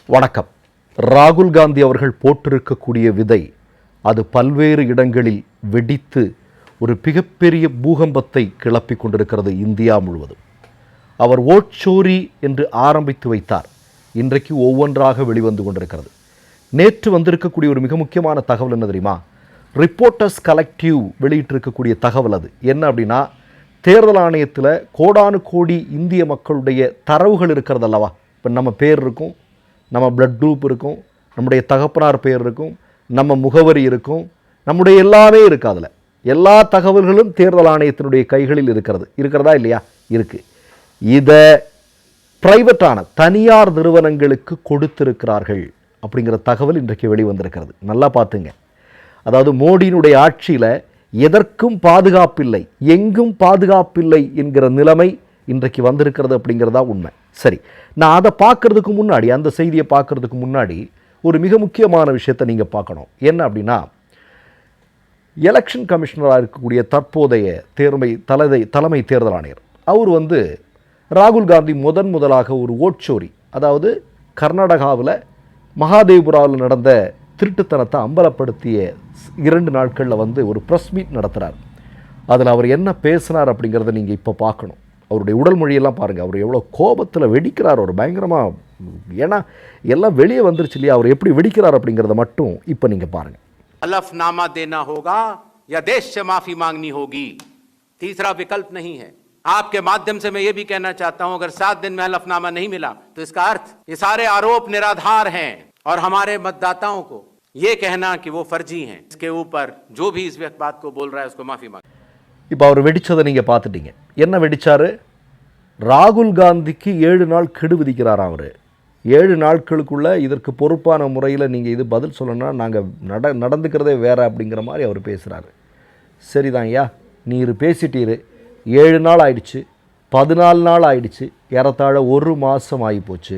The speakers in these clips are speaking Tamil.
வணக்கம். ராகுல் காந்தி அவர்கள் போட்டிருக்கக்கூடிய விதை அது பல்வேறு இடங்களில் வெடித்து ஒரு மிகப்பெரிய பூகம்பத்தை கிளப்பி கொண்டிருக்கிறது இந்தியா முழுவதும். அவர் ஓட்சோரி என்று ஆரம்பித்து வைத்தார். இன்றைக்கு ஒவ்வொன்றாக வெளிவந்து கொண்டிருக்கிறது. நேற்று வந்திருக்கக்கூடிய ஒரு மிக முக்கியமான தகவல் என்ன தெரியுமா? ரிப்போர்ட்டர்ஸ் கலெக்டிவ் வெளியிட்டிருக்கக்கூடிய தகவல். அது என்ன அப்படின்னா, தேர்தல் ஆணையத்தில் கோடானு கோடி இந்திய மக்களுடைய தரவுகள் இருக்கிறது அல்லவா. இப்போ நம்ம பேர் இருக்கும், நம்ம பிளட் குரூப் இருக்கும், நம்முடைய தகப்பனார் பெயர் இருக்கும், நம்ம முகவரி இருக்கும், நம்முடைய எல்லாமே இருக்குது. அதில் எல்லா தகவல்களும் தேர்தல் ஆணையத்தினுடைய கைகளில் இருக்கிறதா இல்லையா? இருக்குது. இதை பிரைவேட்டான தனியார் நிறுவனங்களுக்கு கொடுத்திருக்கிறார்கள் அப்படிங்கிற தகவல் இன்றைக்கு வெளிவந்திருக்கிறது. நல்லா பார்த்துங்க. அதாவது மோடியினுடைய ஆட்சியில் எதற்கும் பாதுகாப்பில்லை, எங்கும் பாதுகாப்பில்லை என்கிற நிலைமை இன்றைக்கு வந்திருக்கிறது அப்படிங்கிறதா உண்மை. சரி, நான் அதை பார்க்கறதுக்கு முன்னாடி, அந்த செய்தியை பார்க்கறதுக்கு முன்னாடி ஒரு மிக முக்கியமான விஷயத்தை நீங்கள் பார்க்கணும். என்ன அப்படின்னா, எலெக்ஷன் கமிஷனராக இருக்கக்கூடிய தற்போதைய தலைமை தேர்தல் ஆணையர் அவர் ராகுல் காந்தி முதலாக ஒரு ஓட்சோரி, அதாவது கர்நாடகாவில் மகாதேவ்புராவில் நடந்த திருட்டுத்தனத்தை அம்பலப்படுத்திய 2 நாட்களில் ஒரு ப்ரெஸ் மீட் நடத்துகிறார். அதில் அவர் என்ன பேசினார் அப்படிங்கிறத நீங்கள் இப்போ பார்க்கணும். அவருடைய உடல் மொழியெல்லாம் பாருங்கள். அவர் எவ்வளோ கோபத்தில் வெடிக்கிறார், அவர் பயங்கரமாக. ஏன்னா எல்லாம் வெளியே வந்துருச்சு இல்லையா, அவர் எப்படி வெடிக்கிறார் அப்படிங்கிறத மட்டும் இப்போ நீங்கள் பாருங்கள். हलफनामा देना होगा या देश से माफी मांगनी होगी, तीसरा विकल्प नहीं है. आपके माध्यम से मैं ये भी कहना चाहता हूं, अगर 7 दिन में हलफनामा नहीं मिला तो इसका अर्थ ये सारे आरोप निराधार हैं और हमारे मतदाताओं को ये कहना कि वो फर्जी हैं, इसके ऊपर जो भी इस बात को बोल रहा है उसको माफी मांगे. இப்போ அவர் வெடிச்சதை நீங்கள் பார்த்துட்டீங்க. என்ன வெடிச்சாரு? ராகுல் காந்திக்கு 7 நாள் கெடு விதிக்கிறார். அவர் 7 நாட்களுக்குள்ளே இதற்கு பொறுப்பான முறையில் நீங்கள் இது பதில் சொல்லணும்னா நாங்கள் நடந்துக்கிறதே வேறு அப்படிங்கிற மாதிரி அவர் பேசுகிறாரு. சரிதான் ஐயா, நீர் பேசிட்டீர். 7 நாள் ஆயிடுச்சு, 14 நாள் ஆயிடுச்சு, ஏறத்தாழ 1 மாதம் ஆகி போச்சு.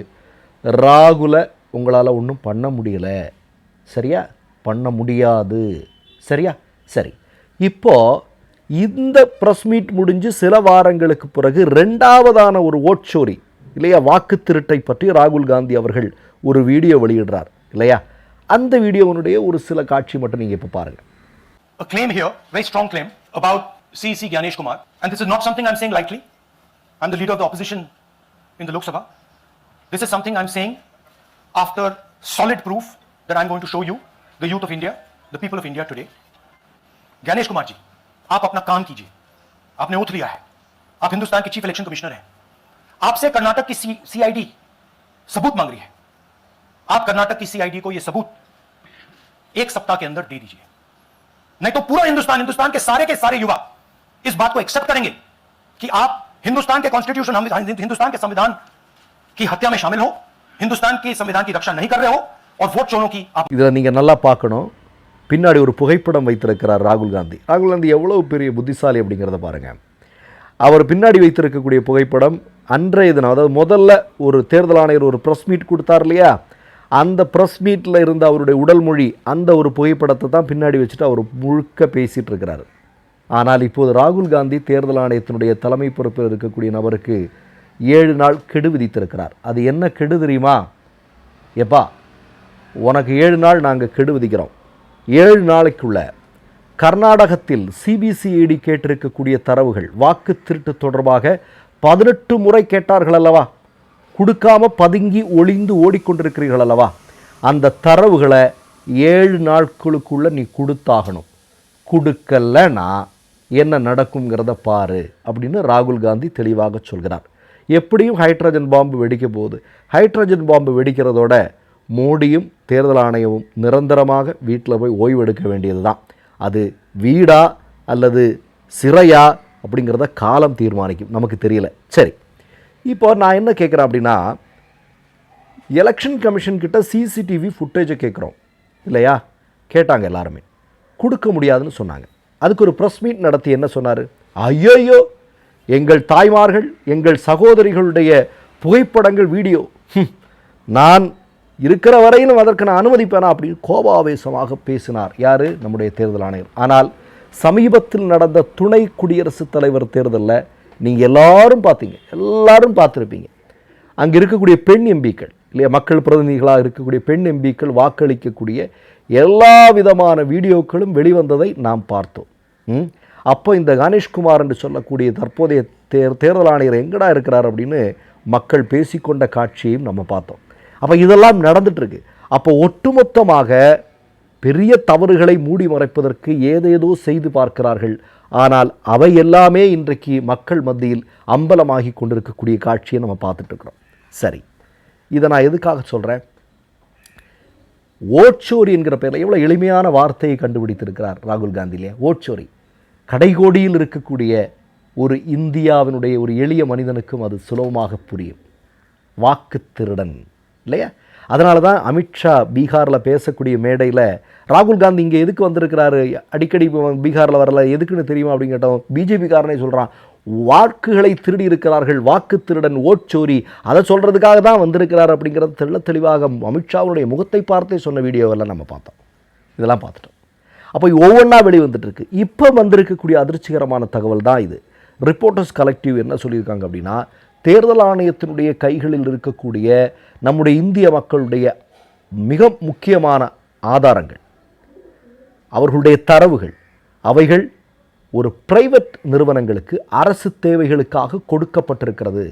ராகுலை உங்களால் ஒன்றும் பண்ண முடியலை, சரியா? பண்ண முடியாது, சரியா? சரி, இப்போது இந்த ப்ரெஸ் மீட் முடிஞ்சு சில வாரங்களுக்கு பிறகு 2வதான ஒரு ஓட்சோரி இல்லையா, வாக்கு திருட்டை பற்றி ராகுல் காந்தி அவர்கள் ஒரு வீடியோ வெளியிடுறார் இல்லையா? அந்த வீடியோனுடைய ஒரு சில காட்சி மட்டும் நீங்கள் இப்போ பாருங்கள். A claim here, very strong claim about CC Ganesh Kumar, and this is not something I'm saying lightly. I'm the leader of the opposition in the Lok Sabha. This is something I'm saying after solid proof that I'm going to show you, the youth of India, the people of India today. Ganesh Kumar ji, आप अपना काम कीजिए. आपने ओथ लिया है, आप हिंदुस्तान के चीफ इलेक्शन कमिश्नर हैं. आपसे कर्नाटक की सीआईडी सबूत मांग रही है. आप कर्नाटक की सीआईडी को यह सबूत 1 सप्ताह के अंदर दे दीजिए, नहीं तो पूरा हिंदुस्तान के सारे युवा इस बात को एक्सेप्ट करेंगे कि आप हिंदुस्तान के कॉन्स्टिट्यूशन, हिंदुस्तान के संविधान की हत्या में शामिल हो, हिंदुस्तान के संविधान की रक्षा नहीं कर रहे हो और वोट चोरों की. இதில் நீங்கள் நல்லா பார்க்கணும். பின்னாடி ஒரு புகைப்படம் வைத்திருக்கிறார் ராகுல் காந்தி. ராகுல் காந்தி எவ்வளோ பெரிய புத்திசாலி அப்படிங்கிறத பாருங்கள். அவர் பின்னாடி வைத்திருக்கக்கூடிய புகைப்படம் அன்றைய தினம், அதாவது முதல்ல ஒரு தேர்தல் ஆணையர் ஒரு ப்ரெஸ் மீட் கொடுத்தார் இல்லையா, அந்த ப்ரெஸ் மீட்டில் இருந்த அவருடைய உடல் மொழி, அந்த ஒரு புகைப்படத்தை தான் பின்னாடி வச்சுட்டு அவர் முழுக்க பேசிகிட்டு இருக்கிறார். ஆனால் இப்போது ராகுல் காந்தி தேர்தல் ஆணையத்தினுடைய தலைமை பொறுப்பில் இருக்கக்கூடிய நபருக்கு 7 நாள் கெடு விதித்திருக்கிறார். அது என்ன கெடு தெரியுமா? எப்பா, உனக்கு 7 நாள் நாங்கள் கெடு விதிக்கிறோம். 7 நாளைக்குள்ள கர்நாடகத்தில் சிபிசிஐடி கேட்டிருக்கக்கூடிய தரவுகள், வாக்கு திருட்டு தொடர்பாக 18 முறை கேட்டார்கள் அல்லவா, கொடுக்காம பதுங்கி ஒளிந்து ஓடிக்கொண்டிருக்கிறீர்கள் அல்லவா, அந்த தரவுகளை 7 நாட்களுக்குள்ள நீ கொடுத்தாகணும். கொடுக்கலன்னா என்ன நடக்குங்கிறத பாரு அப்படின்னு ராகுல் காந்தி தெளிவாக சொல்கிறார். எப்படியும் ஹைட்ரஜன் பாம்பு வெடிக்க போகுது. ஹைட்ரஜன் பாம்பு வெடிக்கிறதோட மோடியும் தேர்தல் ஆணையமும் நிரந்தரமாக வீட்டில் போய் ஓய்வு எடுக்க வேண்டியது தான். அது வீடா அல்லது சிறையா அப்படிங்கிறத காலம் தீர்மானிக்கும், நமக்கு தெரியல. சரி, இப்போ நான் என்ன கேட்குறேன் அப்படின்னா, எலெக்ஷன் கமிஷன் கிட்ட சிசிடிவி ஃபுட்டேஜை கேட்குறோம் இல்லையா? கேட்டாங்க, எல்லாருமே கொடுக்க முடியாதுன்னு சொன்னாங்க. அதுக்கு ஒரு ப்ரெஸ் மீட் நடத்தி என்ன சொன்னார்? ஐயோ, எங்கள் தாய்மார்கள், எங்கள் சகோதரிகளுடைய புகைப்படங்கள், வீடியோ நான் இருக்கிற வரையிலும் அதற்கு நான் அனுமதிப்பேனா அப்படின்னு கோபாவேசமாக பேசினார். யார்? நம்முடைய தேர்தல் ஆணையர். ஆனால் சமீபத்தில் நடந்த துணை குடியரசுத் தலைவர் தேர்தலில் நீங்கள் எல்லாரும் பார்த்தீங்க, எல்லாரும் பார்த்துருப்பீங்க. அங்கே இருக்கக்கூடிய பெண் எம்பிக்கள் இல்லையா, மக்கள் பிரதிநிதிகளாக இருக்கக்கூடிய பெண் எம்பிக்கள் வாக்களிக்கக்கூடிய எல்லா விதமான வீடியோக்களும் வெளிவந்ததை நாம் பார்த்தோம். அப்போ இந்த கணேஷ்குமார் என்று சொல்லக்கூடிய தற்போதைய தேர்தல் ஆணையர் எங்கடா இருக்கிறார் அப்படின்னு மக்கள் பேசிக்கொண்ட காட்சியையும் நம்ம பார்த்தோம். அப்போ இதெல்லாம் நடந்துட்டுருக்கு. அப்போ ஒட்டுமொத்தமாக பெரிய தவறுகளை மூடி மறைப்பதற்கு ஏதேதோ செய்து பார்க்கிறார்கள். ஆனால் அவை எல்லாமே இன்றைக்கு மக்கள் மத்தியில் அம்பலமாகி கொண்டிருக்கக்கூடிய காட்சியை நம்ம பார்த்துட்ருக்குறோம். சரி, இதை நான் எதுக்காக சொல்கிறேன்? ஓட்சோரி என்கிற பெயரில் எவ்வளோ எளிமையான வார்த்தையை கண்டுபிடித்திருக்கிறார் ராகுல் காந்தி இல்லையா? ஓட்சோரி. கடைகோடியில் இருக்கக்கூடிய ஒரு இந்தியாவினுடைய ஒரு எளிய மனிதனுக்கும் அது சுலபமாக புரியும். வாக்கு திருடன் இல்லையா? அதனால தான் அமித்ஷா பீகாரில் பேசக்கூடிய மேடையில் ராகுல் காந்தி இங்கே எதுக்கு வந்திருக்கிறாரு, அடிக்கடி பீகாரில் வரல, எதுக்குன்னு தெரியுமா அப்படின்னு கேட்டோம். பிஜேபிக்காரனே சொல்கிறான், வாக்குகளை திருடி இருக்கிறார்கள், வாக்கு திருடன், ஓட்சோரி, அதை சொல்கிறதுக்காக தான் வந்திருக்கிறார் அப்படிங்கிறது தெள்ள தெளிவாக அமித்ஷாவுடைய முகத்தை பார்த்தே சொன்ன வீடியோவெல்லாம் நம்ம பார்த்தோம். இதெல்லாம் பார்த்துட்டோம். அப்போ ஒவ்வொன்றா வெளி வந்துட்டுருக்கு. இப்போ வந்திருக்கக்கூடிய அதிர்ச்சிகரமான தகவல் தான் இது. ரிப்போர்ட்டர்ஸ் கலெக்டிவ் என்ன சொல்லியிருக்காங்க அப்படின்னா, தேர்தல் ஆணையத்தினுடைய கைகளில் இருக்கக்கூடிய நம்முடைய இந்திய மக்களுடைய மிக முக்கியமான ஆதாரங்கள், அவர்களுடைய தரவுகள், அவைகள் ஒரு பிரைவேட் நிறுவனங்களுக்கு அரசு தேவைகளுக்காக கொடுக்கப்பட்டிருக்கிறது.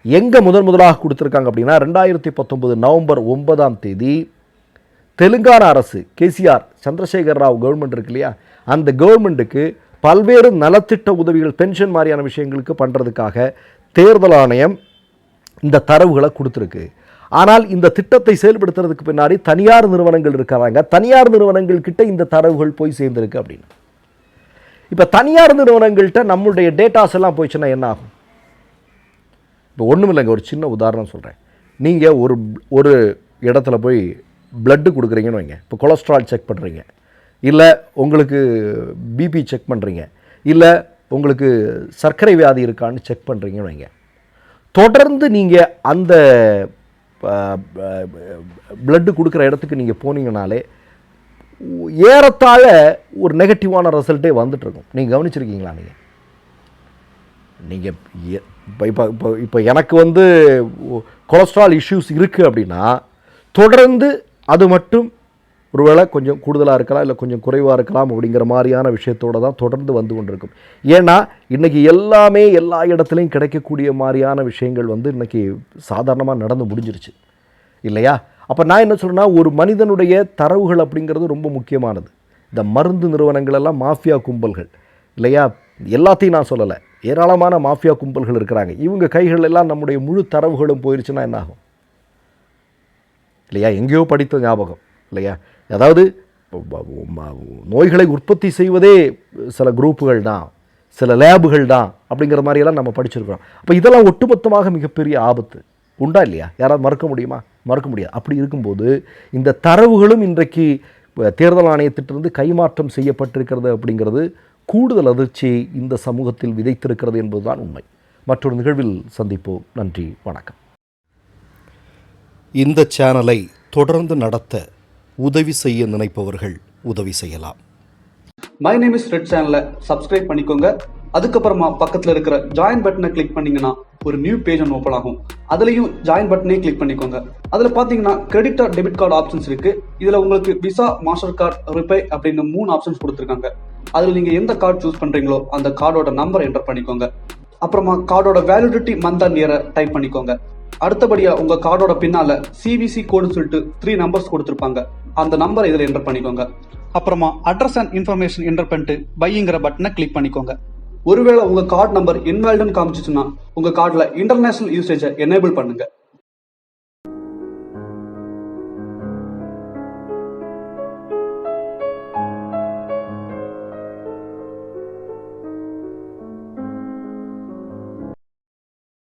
எங்கே முதலாக கொடுத்துருக்காங்க அப்படின்னா 2019 நவம்பர் 9 தெலுங்கானா அரசு, கேசிஆர் சந்திரசேகர் ராவ் கவர்மெண்ட் இருக்கு இல்லையா, அந்த கவர்மெண்ட்டுக்கு பல்வேறு நலத்திட்ட உதவிகள், பென்ஷன் மாதிரியான விஷயங்களுக்கு பண்ணுறதுக்காக தேர்தல் ஆணையம் இந்த தரவுகளை கொடுத்துருக்கு. ஆனால் இந்த திட்டத்தை செயல்படுத்துறதுக்கு பின்னாடி தனியார் நிறுவனங்கள் இருக்கிறாங்க. தனியார் நிறுவனங்கள் கிட்ட இந்த தரவுகள் போய் சேர்ந்துருக்கு அப்படின்னு. இப்போ தனியார் நிறுவனங்கள்கிட்ட நம்மளுடைய டேட்டாஸ் எல்லாம் போயிடுச்சுன்னா என்ன ஆகும்? இப்போ ஒன்றும் இல்லைங்க, ஒரு சின்ன உதாரணம் சொல்கிறேன். நீங்கள் ஒரு இடத்துல போய் பிளட்டு கொடுக்குறீங்கன்னு வைங்க. இப்போ கொலஸ்ட்ரால் செக் பண்ணுறீங்க, இல்லை உங்களுக்கு பிபி செக் பண்ணுறீங்க, இல்லை உங்களுக்கு சர்க்கரை வியாதி இருக்கான்னு செக் பண்ணுறீங்கன்னு வைங்க. தொடர்ந்து நீங்கள் அந்த பிளட்டு கொடுக்குற இடத்துக்கு நீங்கள் போனீங்கனாலே ஏறத்தாழ ஒரு நெகட்டிவான ரிசல்ட்டே வந்துட்டுருக்கும். நீங்கள் கவனிச்சிருக்கீங்களா? நீங்கள் இப்போ எனக்கு கொலஸ்ட்ரால் இஷ்யூஸ் இருக்குது அப்படின்னா தொடர்ந்து அது மட்டும் ஒருவேளை கொஞ்சம் கூடுதலாக இருக்கலாம், இல்லை கொஞ்சம் குறைவாக இருக்கலாம் அப்படிங்கிற மாதிரியான விஷயத்தோடு தான் தொடர்ந்து வந்து கொண்டிருக்கும். ஏன்னா இன்றைக்கி எல்லாமே எல்லா இடத்துலையும் கிடைக்கக்கூடிய மாதிரியான விஷயங்கள் இன்றைக்கி சாதாரணமாக நடந்து முடிஞ்சிருச்சு இல்லையா? அப்போ நான் என்ன சொல்கிறேன்னா, ஒரு மனிதனுடைய தரவுகள் அப்படிங்கிறது ரொம்ப முக்கியமானது. இந்த மருந்து நிறுவனங்கள் எல்லாம் மாஃபியா கும்பல்கள் இல்லையா? எல்லாத்தையும் நான் சொல்லலை, ஏராளமான மாஃபியா கும்பல்கள் இருக்கிறாங்க. இவங்க கைகள் எல்லாம் நம்முடைய முழு தரவுகளும் போயிடுச்சுன்னா என்ன ஆகும் இல்லையா? எங்கேயோ படித்த ஞாபகம் இல்லையா? அதாவது நோய்களை உற்பத்தி செய்வதே சில குரூப்புகள் தான், சில லேபுகள் தான் அப்படிங்கிற மாதிரியெல்லாம் நம்ம படிச்சிருக்கிறோம். அப்போ இதெல்லாம் ஒட்டுமொத்தமாக மிகப்பெரிய ஆபத்து உண்டா இல்லையா? யாராவது மறுக்க முடியுமா? மறுக்க முடியாது. அப்படி இருக்கும்போது இந்த தரவுகளும் இன்றைக்கு தேர்தல் ஆணையத்திலிருந்து கைமாற்றம் செய்யப்பட்டிருக்கிறது அப்படிங்கிறது கூடுதல் அதிர்ச்சியை இந்த சமூகத்தில் விதைத்திருக்கிறது என்பதுதான் உண்மை. மற்றொரு நிகழ்வில் சந்திப்போம். நன்றி, வணக்கம். இந்த சேனலை தொடர்ந்து நடத்த உதவி செய்ய நினைப்பவர்கள் உதவி செய்யலாம். மை நேம் இஸ் ரெட் சேனலை சப்ஸ்கிரைப் பண்ணிக்கோங்க. அதுக்கப்புறமா பக்கத்தில் இருக்கிற ஜாயின் பட்டனை கிளிக் பண்ணீங்கன்னா ஒரு நியூ பேஜ் ஒன்று ஓப்பன் ஆகும். அதுலேயும் ஜாயின் பட்டனே கிளிக் பண்ணிக்கோங்க. அதில் பார்த்தீங்கன்னா credit R debit card options இருக்கு. இதில் உங்களுக்கு விசா, மாஸ்டர் கார்டு, ரிப்பே அப்படின்னு 3 ஆப்ஷன்ஸ் கொடுத்துருக்காங்க. அதில் நீங்கள் எந்த கார்டு சூஸ் பண்ணுறீங்களோ அந்த கார்டோட நம்பர் என்டர் பண்ணிக்கோங்க. அப்புறமா கார்டோட வேலிடிட்டி மந்த் அண்ட் இயரை டைப் பண்ணிக்கோங்க. அடுத்தபடியா உங்க கார்டோட பின்னால CVC கோடுன்னு சொல்லிட்டு 3 நம்பர்ஸ் கொடுத்துருப்பாங்க. அந்த நம்பரை இதில் என்டர் பண்ணிக்கோங்க. அப்புறமா அட்ரஸ் அண்ட் இன்ஃபர்மேஷன் என்டர் பண்ணிட்டு பைங்கிற பட்டனை கிளிக் பண்ணிக்கோங்க. ஒருவேளை உங்க கார்டு நம்பர் இன்வாலிட்னு காமிச்சிச்சுன்னா உங்க கார்டில் இன்டர்நேஷனல் யூசேஜை எனேபிள் பண்ணுங்க.